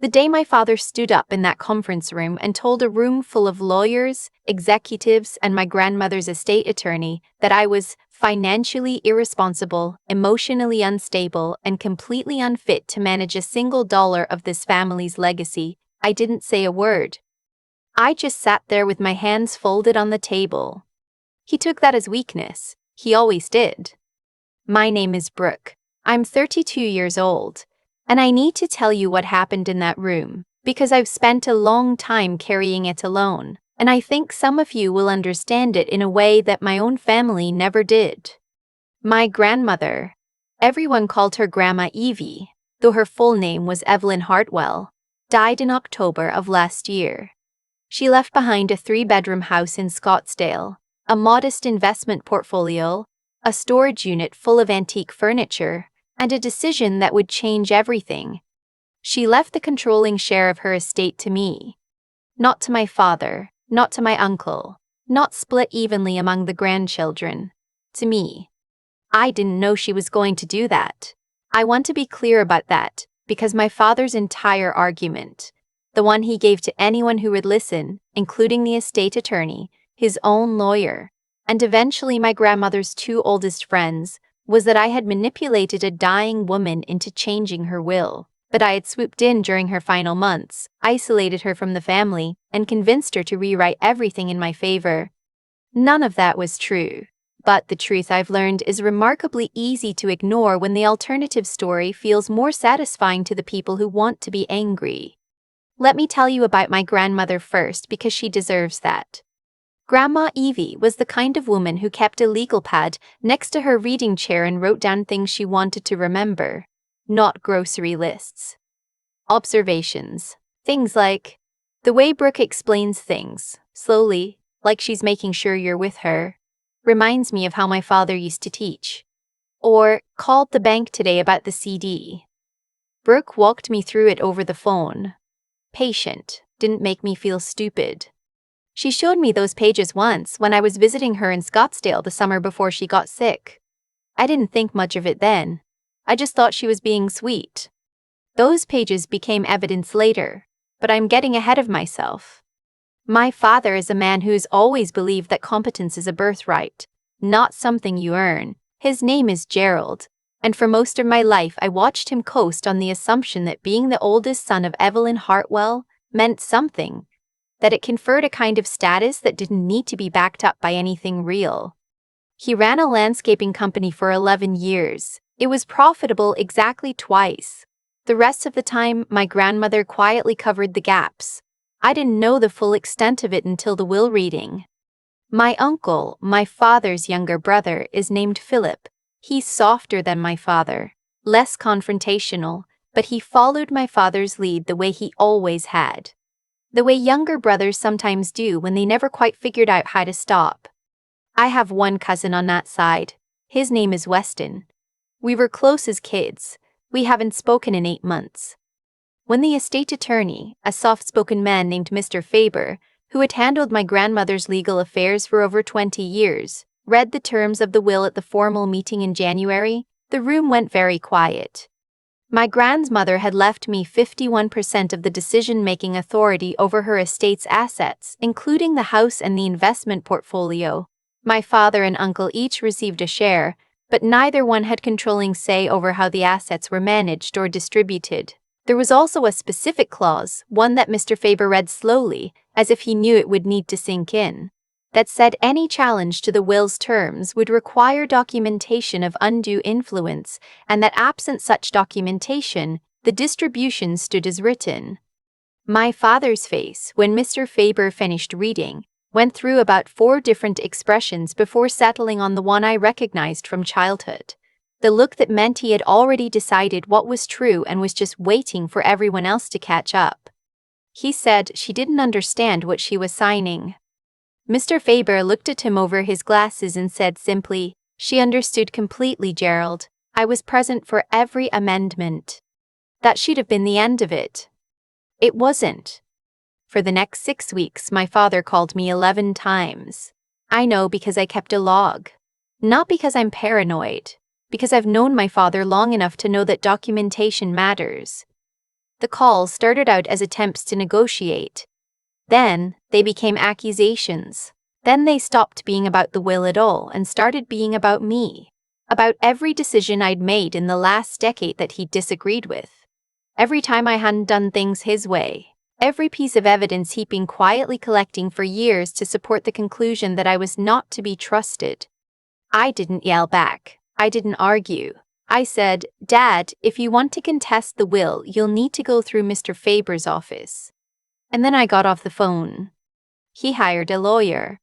The day my father stood up in that conference room and told a room full of lawyers, executives, and my grandmother's estate attorney that I was financially irresponsible, emotionally unstable, and completely unfit to manage a single dollar of this family's legacy, I didn't say a word. I just sat there with my hands folded on the table. He took that as weakness. He always did. My name is Brooke. I'm 32 years old. And I need to tell you what happened in that room, because I've spent a long time carrying it alone, and I think some of you will understand it in a way that my own family never did. My grandmother, everyone called her Grandma Evie, though her full name was Evelyn Hartwell, died in October of last year. She left behind a 3-bedroom house in Scottsdale, a modest investment portfolio, a storage unit full of antique furniture, and a decision that would change everything. She left the controlling share of her estate to me. Not to my father, not to my uncle, not split evenly among the grandchildren. To me. I didn't know she was going to do that. I want to be clear about that, because my father's entire argument, the one he gave to anyone who would listen, including the estate attorney, his own lawyer, and eventually my grandmother's 2 oldest friends, was that I had manipulated a dying woman into changing her will, but I had swooped in during her final months, isolated her from the family, and convinced her to rewrite everything in my favor. None of that was true, but the truth I've learned is remarkably easy to ignore when the alternative story feels more satisfying to the people who want to be angry. Let me tell you about my grandmother first because she deserves that. Grandma Evie was the kind of woman who kept a legal pad next to her reading chair and wrote down things she wanted to remember, not grocery lists. Observations. Things like, the way Brooke explains things, slowly, like she's making sure you're with her, reminds me of how my father used to teach. Or, called the bank today about the CD. Brooke walked me through it over the phone. Patient, didn't make me feel stupid. She showed me those pages once when I was visiting her in Scottsdale the summer before she got sick. I didn't think much of it then. I just thought she was being sweet. Those pages became evidence later, but I'm getting ahead of myself. My father is a man who's always believed that competence is a birthright, not something you earn. His name is Gerald, and for most of my life I watched him coast on the assumption that being the oldest son of Evelyn Hartwell meant something, that it conferred a kind of status that didn't need to be backed up by anything real. He ran a landscaping company for 11 years. It was profitable exactly twice. The rest of the time, my grandmother quietly covered the gaps. I didn't know the full extent of it until the will reading. My uncle, my father's younger brother, is named Philip. He's softer than my father, less confrontational, but he followed my father's lead the way he always had. The way younger brothers sometimes do when they never quite figured out how to stop. I have one cousin on that side. His name is Weston. We were close as kids. We haven't spoken in 8 months. When the estate attorney, a soft-spoken man named Mr. Faber, who had handled my grandmother's legal affairs for over 20 years, read the terms of the will at the formal meeting in January, the room went very quiet. My grandmother had left me 51% of the decision-making authority over her estate's assets, including the house and the investment portfolio. My father and uncle each received a share, but neither one had controlling say over how the assets were managed or distributed. There was also a specific clause, one that Mr. Faber read slowly, as if he knew it would need to sink in, that said any challenge to the will's terms would require documentation of undue influence, and that absent such documentation, the distribution stood as written. My father's face, when Mr. Faber finished reading, went through about 4 different expressions before settling on the one I recognized from childhood. The look that meant he had already decided what was true and was just waiting for everyone else to catch up. He said she didn't understand what she was signing. Mr. Faber looked at him over his glasses and said simply, "She understood completely, Gerald. I was present for every amendment." That should have been the end of it. It wasn't. For the next 6 weeks, my father called me 11 times. I know because I kept a log. Not because I'm paranoid, because I've known my father long enough to know that documentation matters. The calls started out as attempts to negotiate. Then, they became accusations. Then they stopped being about the will at all and started being about me. About every decision I'd made in the last decade that he disagreed with. Every time I hadn't done things his way. Every piece of evidence he'd been quietly collecting for years to support the conclusion that I was not to be trusted. I didn't yell back. I didn't argue. I said, "Dad, if you want to contest the will, you'll need to go through Mr. Faber's office." And then I got off the phone. He hired a lawyer.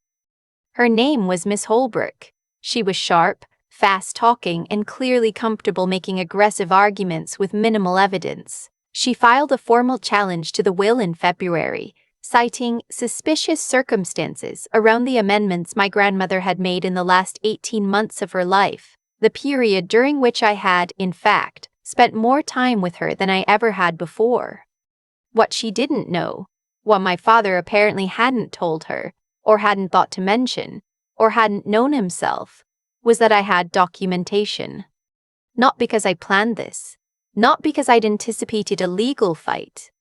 Her name was Miss Holbrook. She was sharp, fast-talking, and clearly comfortable making aggressive arguments with minimal evidence. She filed a formal challenge to the will in February, citing suspicious circumstances around the amendments my grandmother had made in the last 18 months of her life, the period during which I had, in fact, spent more time with her than I ever had before. What she didn't know, what my father apparently hadn't told her, or hadn't thought to mention, or hadn't known himself, was that I had documentation. Not because I planned this, not because I'd anticipated a legal fight,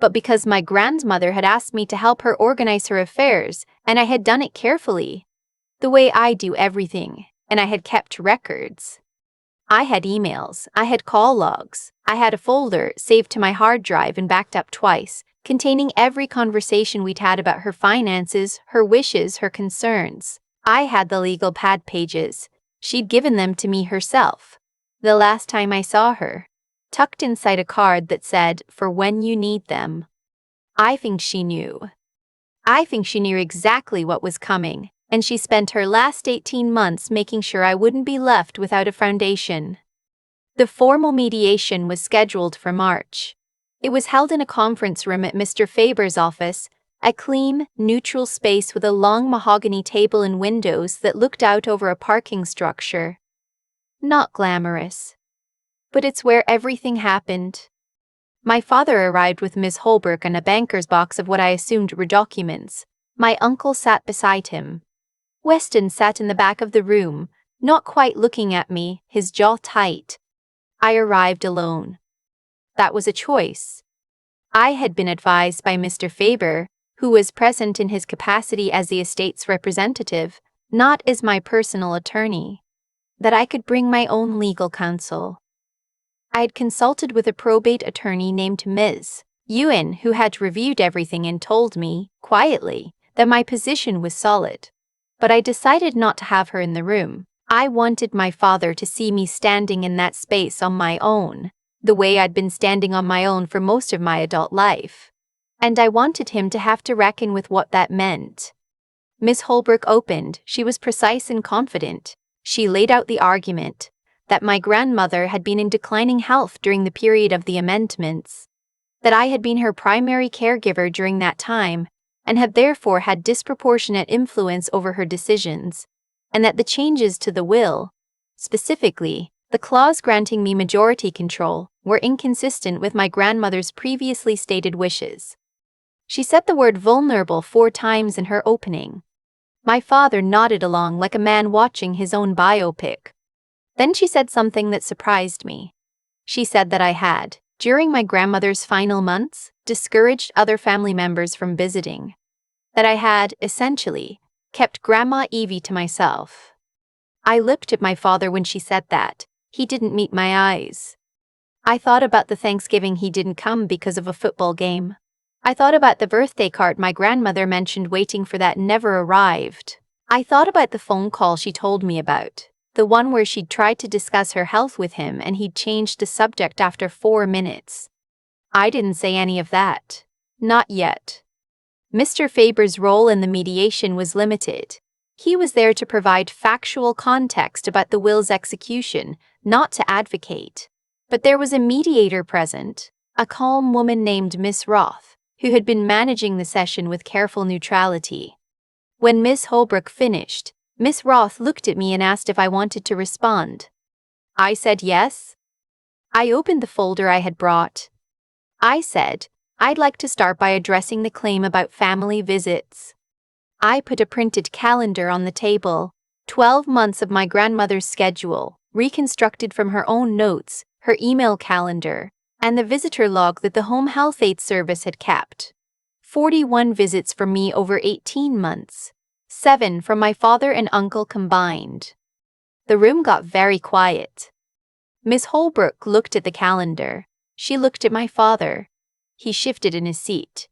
but because my grandmother had asked me to help her organize her affairs, and I had done it carefully, the way I do everything, and I had kept records. I had emails, I had call logs, I had a folder saved to my hard drive and backed up twice, containing every conversation we'd had about her finances, her wishes, her concerns. I had the legal pad pages. She'd given them to me herself. The last time I saw her, tucked inside a card that said, "For when you need them." I think she knew. I think she knew exactly what was coming, and she spent her last 18 months making sure I wouldn't be left without a foundation. The formal mediation was scheduled for March. It was held in a conference room at Mr. Faber's office, a clean, neutral space with a long mahogany table and windows that looked out over a parking structure. Not glamorous. But it's where everything happened. My father arrived with Miss Holbrook and a banker's box of what I assumed were documents. My uncle sat beside him. Weston sat in the back of the room, not quite looking at me, his jaw tight. I arrived alone. That was a choice. I had been advised by Mr. Faber, who was present in his capacity as the estate's representative, not as my personal attorney, that I could bring my own legal counsel. I had consulted with a probate attorney named Ms. Ewan, who had reviewed everything and told me, quietly, that my position was solid. But I decided not to have her in the room. I wanted my father to see me standing in that space on my own, the way I'd been standing on my own for most of my adult life. And I wanted him to have to reckon with what that meant. Miss Holbrook opened. She was precise and confident. She laid out the argument that my grandmother had been in declining health during the period of the amendments, that I had been her primary caregiver during that time, and had therefore had disproportionate influence over her decisions, and that the changes to the will, specifically, the clause granting me majority control, were inconsistent with my grandmother's previously stated wishes. She said the word vulnerable 4 times in her opening. My father nodded along like a man watching his own biopic. Then she said something that surprised me. She said that I had, during my grandmother's final months, discouraged other family members from visiting. That I had, essentially, kept Grandma Evie to myself. I looked at my father when she said that. He didn't meet my eyes. I thought about the Thanksgiving he didn't come because of a football game. I thought about the birthday card my grandmother mentioned waiting for that never arrived. I thought about the phone call she told me about, the one where she'd tried to discuss her health with him and he'd changed the subject after 4 minutes. I didn't say any of that. Not yet. Mr. Faber's role in the mediation was limited. He was there to provide factual context about the will's execution, not to advocate. But there was a mediator present, a calm woman named Miss Roth, who had been managing the session with careful neutrality. When Miss Holbrook finished, Miss Roth looked at me and asked if I wanted to respond. I said yes. I opened the folder I had brought. I said, I'd like to start by addressing the claim about family visits. I put a printed calendar on the table, 12 months of my grandmother's schedule, reconstructed from her own notes, her email calendar, and the visitor log that the home health aid service had kept. 41 visits from me over 18 months. 7 from my father and uncle combined. The room got very quiet. Miss Holbrook looked at the calendar. She looked at my father. He shifted in his seat.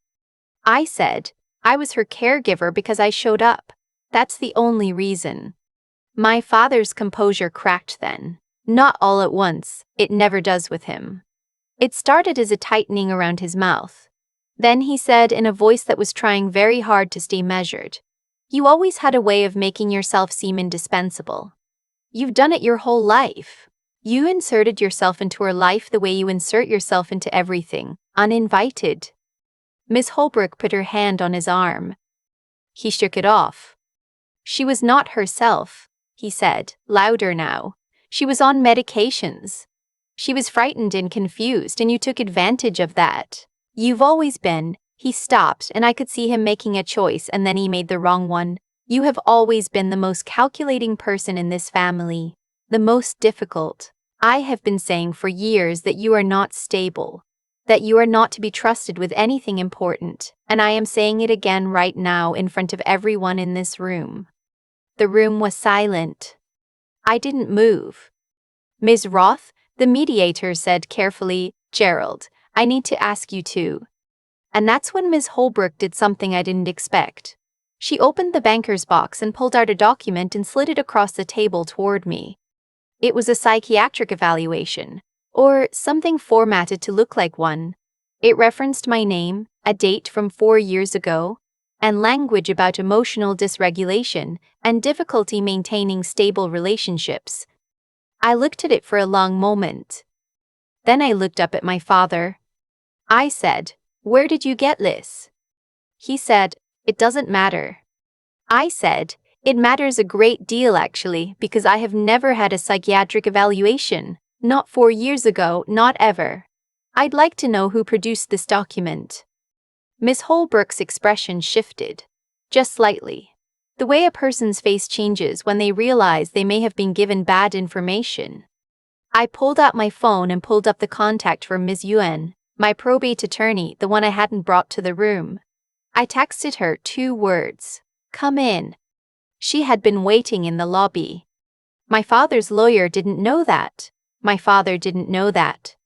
I said, I was her caregiver because I showed up. That's the only reason. My father's composure cracked then. Not all at once, it never does with him. It started as a tightening around his mouth. Then he said in a voice that was trying very hard to stay measured, "You always had a way of making yourself seem indispensable. You've done it your whole life. You inserted yourself into her life the way you insert yourself into everything, uninvited." Miss Holbrook put her hand on his arm. He shook it off. "She was not herself," he said, louder now. "She was on medications. She was frightened and confused, and you took advantage of that. You've always been." He stopped, and I could see him making a choice, and then he made the wrong one. "You have always been the most calculating person in this family. The most difficult. I have been saying for years that you are not stable, that you are not to be trusted with anything important, and I am saying it again right now in front of everyone in this room." The room was silent. I didn't move. Ms. Roth, the mediator, said carefully, "Gerald, I need to ask you to." And that's when Ms. Holbrook did something I didn't expect. She opened the banker's box and pulled out a document and slid it across the table toward me. It was a psychiatric evaluation, or something formatted to look like one. It referenced my name, a date from 4 years ago, and language about emotional dysregulation and difficulty maintaining stable relationships. I looked at it for a long moment. Then I looked up at my father. I said, "Where did you get this?" He said, "It doesn't matter." I said, "It matters a great deal actually, because I have never had a psychiatric evaluation. Not 4 years ago, not ever. I'd like to know who produced this document." Miss Holbrook's expression shifted, just slightly. The way a person's face changes when they realize they may have been given bad information. I pulled out my phone and pulled up the contact for Ms. Yuen, my probate attorney, the one I hadn't brought to the room. I texted her 2 words, "Come in." She had been waiting in the lobby. My father's lawyer didn't know that. My father didn't know that.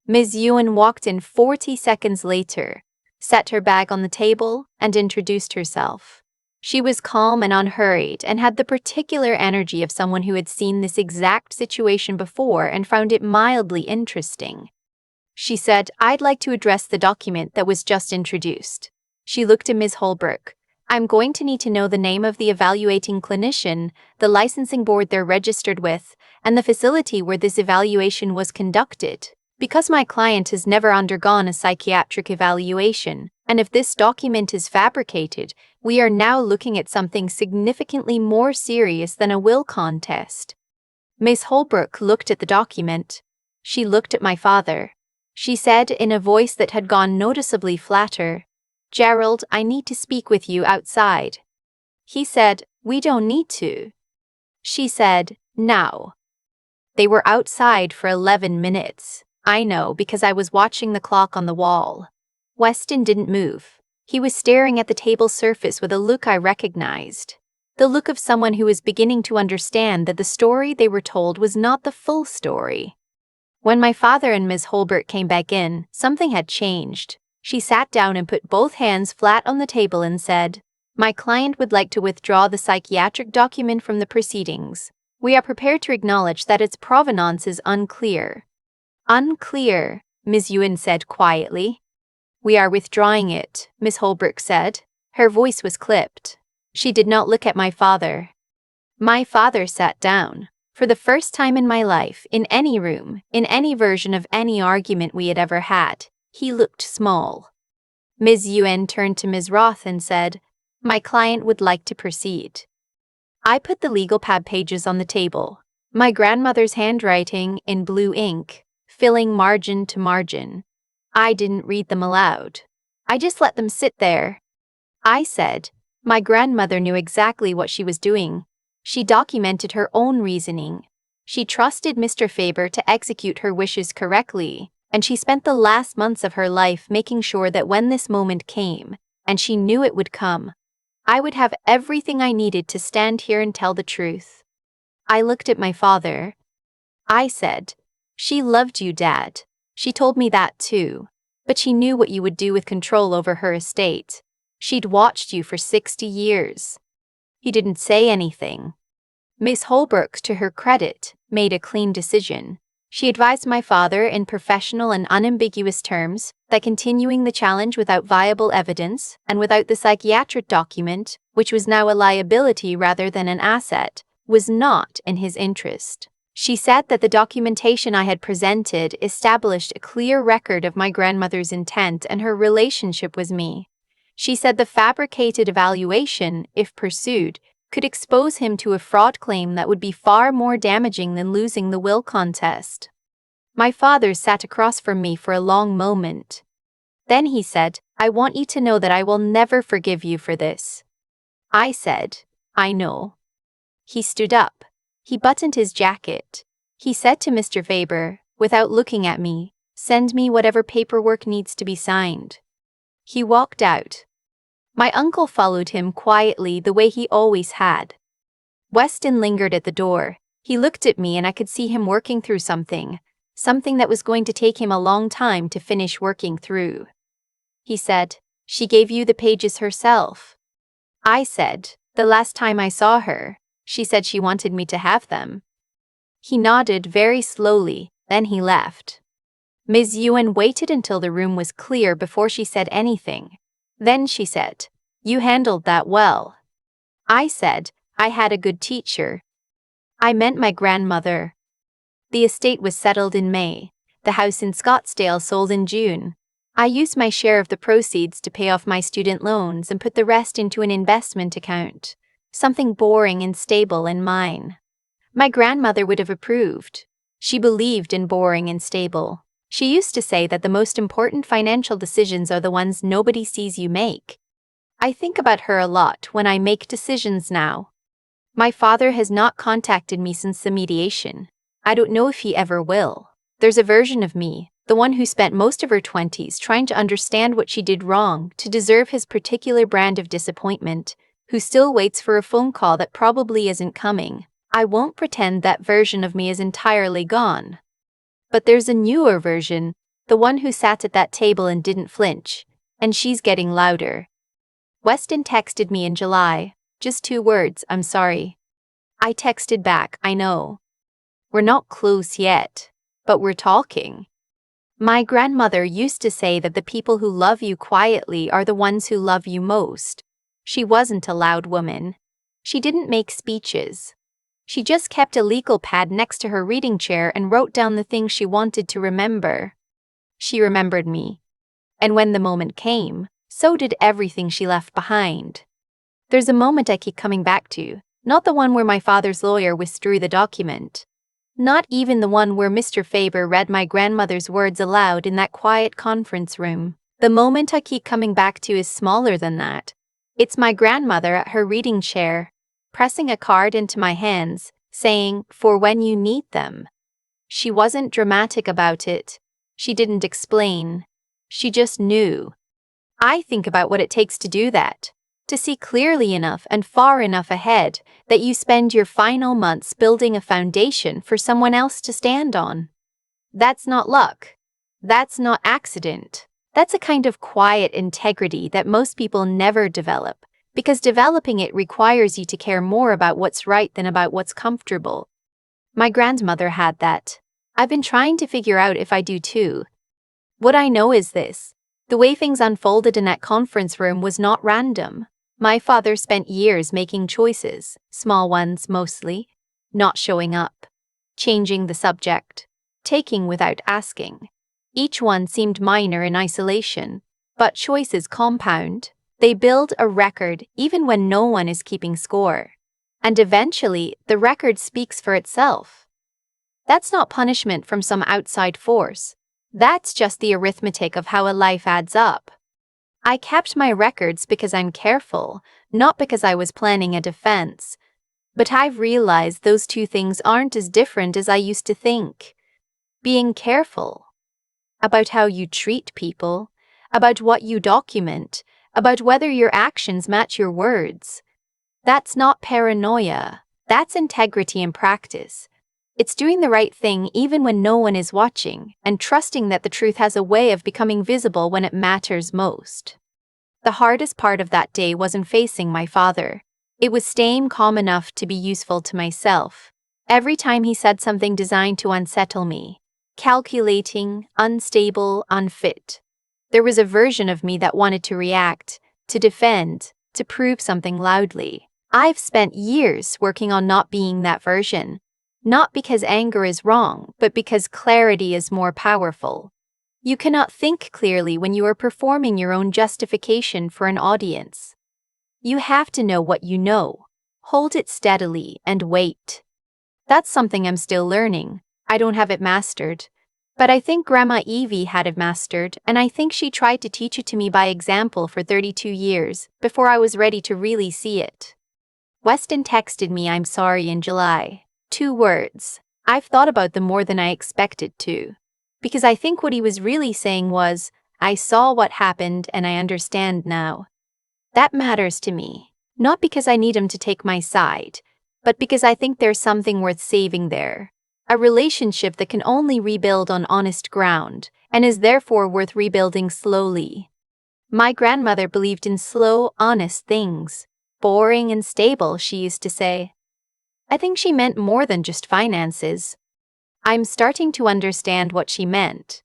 Ms. Yuen walked in 40 seconds later, set her bag on the table, and introduced herself. She was calm and unhurried and had the particular energy of someone who had seen this exact situation before and found it mildly interesting. She said, "I'd like to address the document that was just introduced." She looked at Ms. Holbrook. "I'm going to need to know the name of the evaluating clinician, the licensing board they're registered with, and the facility where this evaluation was conducted. Because my client has never undergone a psychiatric evaluation, and if this document is fabricated, we are now looking at something significantly more serious than a will contest." Ms. Holbrook looked at the document. She looked at my father. She said in a voice that had gone noticeably flatter, "Gerald, I need to speak with you outside." He said, "We don't need to." She said, "Now." They were outside for 11 minutes. I know because I was watching the clock on the wall. Weston didn't move. He was staring at the table surface with a look I recognized. The look of someone who was beginning to understand that the story they were told was not the full story. When my father and Ms. Holbrook came back in, something had changed. She sat down and put both hands flat on the table and said, "My client would like to withdraw the psychiatric document from the proceedings. We are prepared to acknowledge that its provenance is unclear." "Unclear," Ms. Yuen said quietly. "We are withdrawing it," Ms. Holbrook said. Her voice was clipped. She did not look at my father. My father sat down. For the first time in my life, in any room, in any version of any argument we had ever had, he looked small. Ms. Yuen turned to Ms. Roth and said, "My client would like to proceed." I put the legal pad pages on the table, my grandmother's handwriting in blue ink, filling margin to margin. I didn't read them aloud. I just let them sit there. I said, my grandmother knew exactly what she was doing. She documented her own reasoning. She trusted Mr. Faber to execute her wishes correctly, and she spent the last months of her life making sure that when this moment came, and she knew it would come, I would have everything I needed to stand here and tell the truth. I looked at my father. I said, "She loved you, Dad. She told me that too. But she knew what you would do with control over her estate. She'd watched you for 60 years. He didn't say anything. Miss Holbrook, to her credit, made a clean decision. She advised my father in professional and unambiguous terms that continuing the challenge without viable evidence and without the psychiatric document, which was now a liability rather than an asset, was not in his interest. She said that the documentation I had presented established a clear record of my grandmother's intent and her relationship with me. She said the fabricated evaluation, if pursued, could expose him to a fraud claim that would be far more damaging than losing the will contest. My father sat across from me for a long moment. Then he said, "I want you to know that I will never forgive you for this." I said, "I know." He stood up. He buttoned his jacket. He said to Mr. Faber, without looking at me, "Send me whatever paperwork needs to be signed." He walked out. My uncle followed him quietly the way he always had. Weston lingered at the door. He looked at me and I could see him working through something that was going to take him a long time to finish working through. He said, "She gave you the pages herself." I said, "The last time I saw her, she said she wanted me to have them." He nodded very slowly, then he left. Ms. Ewan waited until the room was clear before she said anything. Then she said, "You handled that well." I said, "I had a good teacher." I meant my grandmother. The estate was settled in May. The house in Scottsdale sold in June. I used my share of the proceeds to pay off my student loans and put the rest into an investment account. Something boring and stable and mine. My grandmother would have approved. She believed in boring and stable. She used to say that the most important financial decisions are the ones nobody sees you make. I think about her a lot when I make decisions now. My father has not contacted me since the mediation. I don't know if he ever will. There's a version of me, the one who spent most of her 20s trying to understand what she did wrong to deserve his particular brand of disappointment, who still waits for a phone call that probably isn't coming. I won't pretend that version of me is entirely gone. But there's a newer version, the one who sat at that table and didn't flinch, and she's getting louder. Weston texted me in July, just 2 words, "I'm sorry." I texted back, "I know. We're not close yet, but we're talking." My grandmother used to say that the people who love you quietly are the ones who love you most. She wasn't a loud woman. She didn't make speeches. She just kept a legal pad next to her reading chair and wrote down the things she wanted to remember. She remembered me. And when the moment came, so did everything she left behind. There's a moment I keep coming back to, not the one where my father's lawyer withdrew the document. Not even the one where Mr. Faber read my grandmother's words aloud in that quiet conference room. The moment I keep coming back to is smaller than that. It's my grandmother at her reading chair, pressing a card into my hands, saying, "For when you need them." She wasn't dramatic about it. She didn't explain. She just knew. I think about what it takes to do that. To see clearly enough and far enough ahead that you spend your final months building a foundation for someone else to stand on. That's not luck. That's not accident. That's a kind of quiet integrity that most people never develop, because developing it requires you to care more about what's right than about what's comfortable. My grandmother had that. I've been trying to figure out if I do too. What I know is this: the way things unfolded in that conference room was not random. My father spent years making choices, small ones mostly, not showing up, changing the subject, taking without asking. Each one seemed minor in isolation, but choices compound. They build a record even when no one is keeping score. And eventually, the record speaks for itself. That's not punishment from some outside force. That's just the arithmetic of how a life adds up. I kept my records because I'm careful, not because I was planning a defense. But I've realized those two things aren't as different as I used to think. Being careful. about how you treat people, about what you document, about whether your actions match your words. That's not paranoia. That's integrity in practice. It's doing the right thing even when no one is watching, and trusting that the truth has a way of becoming visible when it matters most. The hardest part of that day wasn't facing my father. It was staying calm enough to be useful to myself. Every time he said something designed to unsettle me, calculating, unstable, unfit, there was a version of me that wanted to react, to defend, to prove something loudly. I've spent years working on not being that version. Not because anger is wrong, but because clarity is more powerful. You cannot think clearly when you are performing your own justification for an audience. You have to know what you know, hold it steadily, and wait. That's something I'm still learning. I don't have it mastered. But I think Grandma Evie had it mastered, and I think she tried to teach it to me by example for 32 years before I was ready to really see it. Weston texted me "I'm sorry" in July. 2 words. I've thought about them more than I expected to. Because I think what he was really saying was, I saw what happened and I understand now. That matters to me. Not because I need him to take my side, but because I think there's something worth saving there. A relationship that can only rebuild on honest ground, and is therefore worth rebuilding slowly. My grandmother believed in slow, honest things. Boring and stable, she used to say. I think she meant more than just finances. I'm starting to understand what she meant.